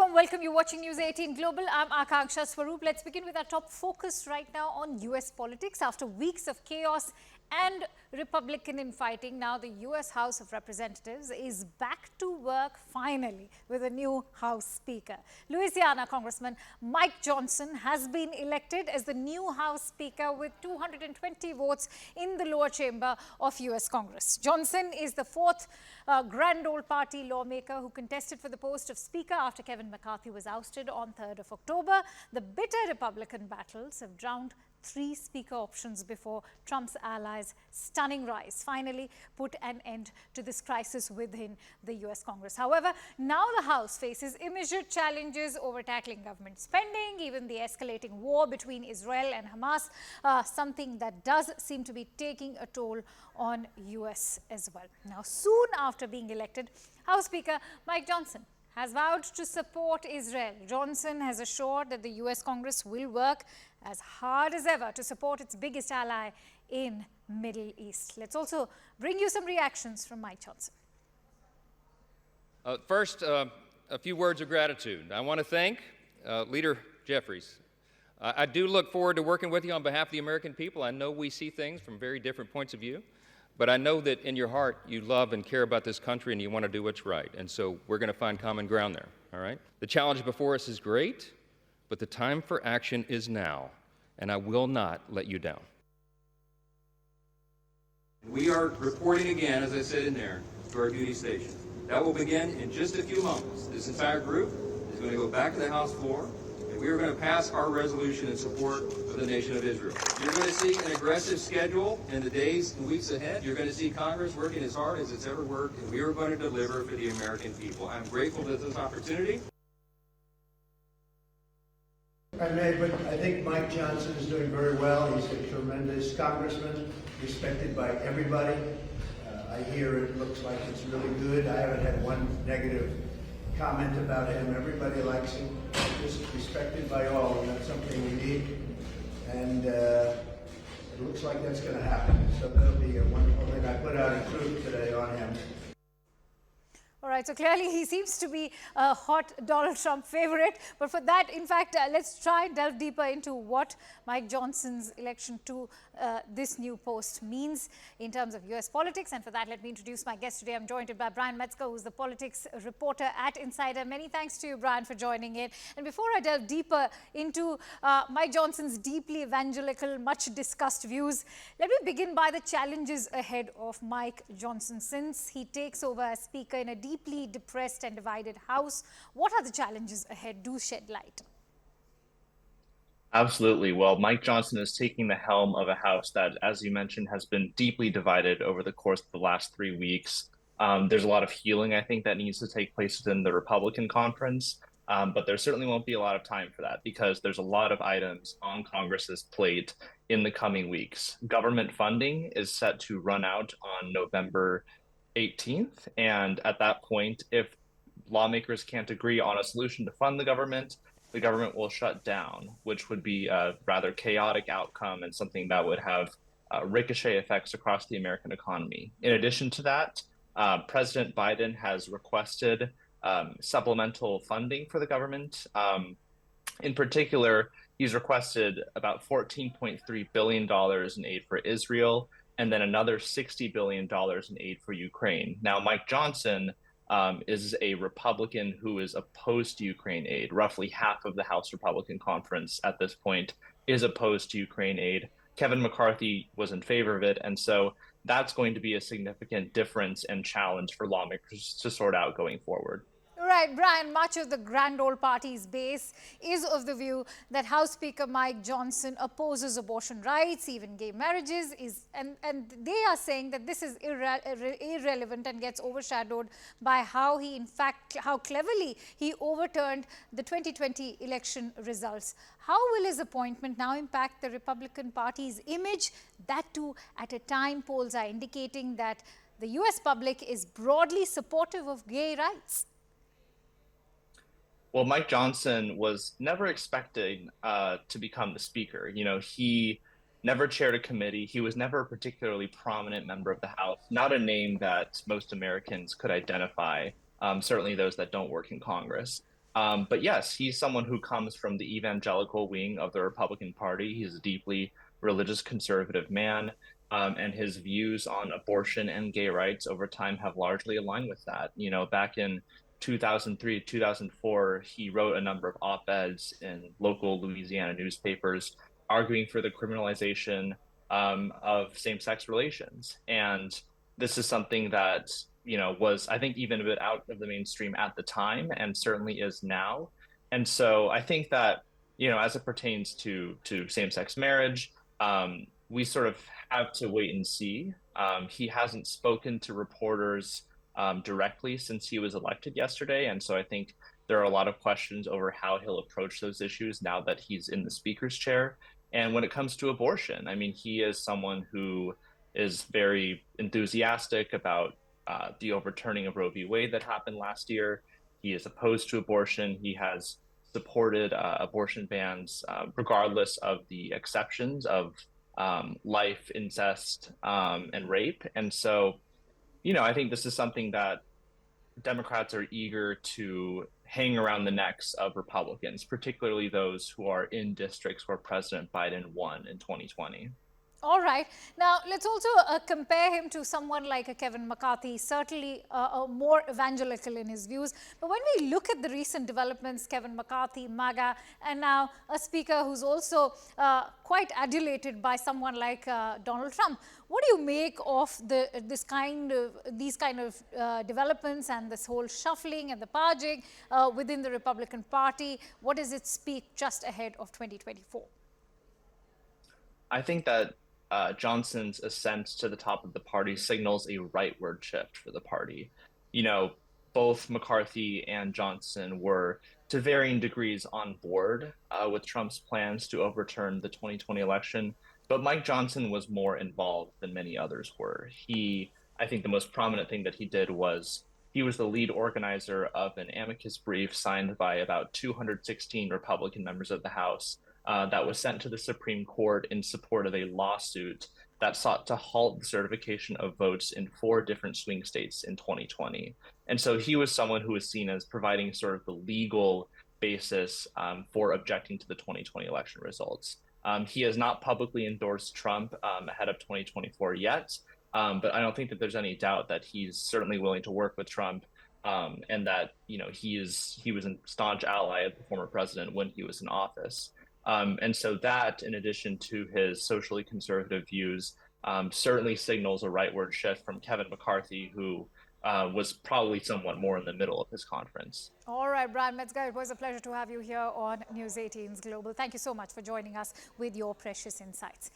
warm welcome. You're watching News 18 Global. I'm Akanksha Swaroop. Let's begin with our top focus right now on US politics. After weeks of chaos and Republican infighting, now the US House of Representatives is back to work finally with a new House Speaker. Louisiana Congressman Mike Johnson has been elected as the new House Speaker with 220 votes in the lower chamber of US Congress. Johnson is the fourth grand old party lawmaker who contested for the post of Speaker after Kevin McCarthy was ousted on 3rd of October. The bitter Republican battles have drowned 3 speaker options before Trump's allies' stunning rise finally put an end to this crisis within the US Congress. However, now the House faces immediate challenges over tackling government spending, even the escalating war between Israel and Hamas, something that does seem to be taking a toll on US as well. Now, soon after being elected, House Speaker Mike Johnson has vowed to support Israel. Johnson has assured that the US Congress will work as hard as ever to support its biggest ally in Middle East. Let's also bring you some reactions from Mike Johnson. First, a few words of gratitude. I want to thank Leader Jeffries. I do look forward to working with you on behalf of the American people. I know we see things from very different points of view, but I know that in your heart you love and care about this country and you want to do what's right. And so we're going to find common ground there, all right? The challenge before us is great, but the time for action is now, and I will not let you down. We are reporting again, as I said in there, to our duty station. That will begin in just a few moments. This entire group is going to go back to the House floor, and we are going to pass our resolution in support of the nation of Israel. You're going to see an aggressive schedule in the days and weeks ahead. You're going to see Congress working as hard as it's ever worked, and we are going to deliver for the American people. I'm grateful for this opportunity. But I think Mike Johnson is doing very well. He's a tremendous congressman, respected by everybody. I hear it looks like it's really good. I haven't had one negative comment about him. Everybody likes him. Just respected by all, and that's something we need. And it looks like that's going to happen. So that'll be a wonderful thing. I put out a tweet today on him. All right, so clearly he seems to be a hot Donald Trump favorite. But for that, in fact, let's try and delve deeper into what Mike Johnson's election to this new post means in terms of US politics. And for that, let me introduce my guest today. I'm joined by Brian Metzger, who's the politics reporter at Insider. Many thanks to you, Brian, for joining in. And before I delve deeper into Mike Johnson's deeply evangelical, much discussed views, let me begin by the challenges ahead of Mike Johnson. Since he takes over as Speaker in a deeply depressed and divided House, what are the challenges ahead? Do shed light. Absolutely. Well, Mike Johnson is taking the helm of a House that, as you mentioned, has been deeply divided over the course of the last 3 weeks. There's a lot of healing, I think, that needs to take place within the Republican conference, but there certainly won't be a lot of time for that because there's a lot of items on Congress's plate in the coming weeks. Government funding is set to run out on November 18th, and at that point, if lawmakers can't agree on a solution to fund the government will shut down, which would be a rather chaotic outcome and something that would have ricochet effects across the American economy. In addition to that, President Biden has requested supplemental funding for the government. In particular, he's requested about $14.3 billion in aid for Israel, and then another $60 billion in aid for Ukraine. Now, Mike Johnson is a Republican who is opposed to Ukraine aid. Roughly half of the House Republican Conference at this point is opposed to Ukraine aid. Kevin McCarthy was in favor of it, and so that's going to be a significant difference and challenge for lawmakers to sort out going forward. Right, Brian, much of the grand old party's base is of the view that House Speaker Mike Johnson opposes abortion rights, even gay marriages, and they are saying that this is irrelevant and gets overshadowed by how cleverly he overturned the 2020 election results. How will his appointment now impact the Republican Party's image? That too, at a time polls are indicating that the US public is broadly supportive of gay rights. Well, Mike Johnson was never expecting to become the speaker. You know, he never chaired a committee. He was never a particularly prominent member of the House, not a name that most Americans could identify, certainly those that don't work in Congress. But yes, he's someone who comes from the evangelical wing of the Republican Party. He's a deeply religious conservative man, and his views on abortion and gay rights over time have largely aligned with that. You know, back in 2003, 2004, he wrote a number of op-eds in local Louisiana newspapers arguing for the criminalization of same-sex relations. And this is something that was, I think, even a bit out of the mainstream at the time and certainly is now. And so I think that, as it pertains to same-sex marriage, we sort of have to wait and see. He hasn't spoken to reporters directly since he was elected yesterday. And so I think there are a lot of questions over how he'll approach those issues now that he's in the speaker's chair. And when it comes to abortion, I mean, he is someone who is very enthusiastic about the overturning of Roe v. Wade that happened last year. He is opposed to abortion. He has supported abortion bans, regardless of the exceptions of life, incest, and rape. And so, I think this is something that Democrats are eager to hang around the necks of Republicans, particularly those who are in districts where President Biden won in 2020. All right. Now, let's also compare him to someone like a Kevin McCarthy, certainly more evangelical in his views. But when we look at the recent developments, Kevin McCarthy, MAGA, and now a speaker who's also quite adulated by someone like Donald Trump, what do you make of these kind of developments and this whole shuffling and the purging within the Republican Party? What does it speak just ahead of 2024? I think that Johnson's ascent to the top of the party signals a rightward shift for the party. Both McCarthy and Johnson were to varying degrees on board with Trump's plans to overturn the 2020 election, but Mike Johnson was more involved than many others were. I think the most prominent thing that he did was he was the lead organizer of an amicus brief signed by about 216 Republican members of the House that was sent to the Supreme Court in support of a lawsuit that sought to halt the certification of votes in 4 different swing states in 2020. And so he was someone who was seen as providing sort of the legal basis for objecting to the 2020 election results. He has not publicly endorsed Trump ahead of 2024 yet, but I don't think that there's any doubt that he's certainly willing to work with Trump, and that he was a staunch ally of the former president when he was in office. And so that, in addition to his socially conservative views, certainly signals a rightward shift from Kevin McCarthy, who was probably somewhat more in the middle of his conference. All right, Brian Metzger, it was a pleasure to have you here on News 18's Global. Thank you so much for joining us with your precious insights.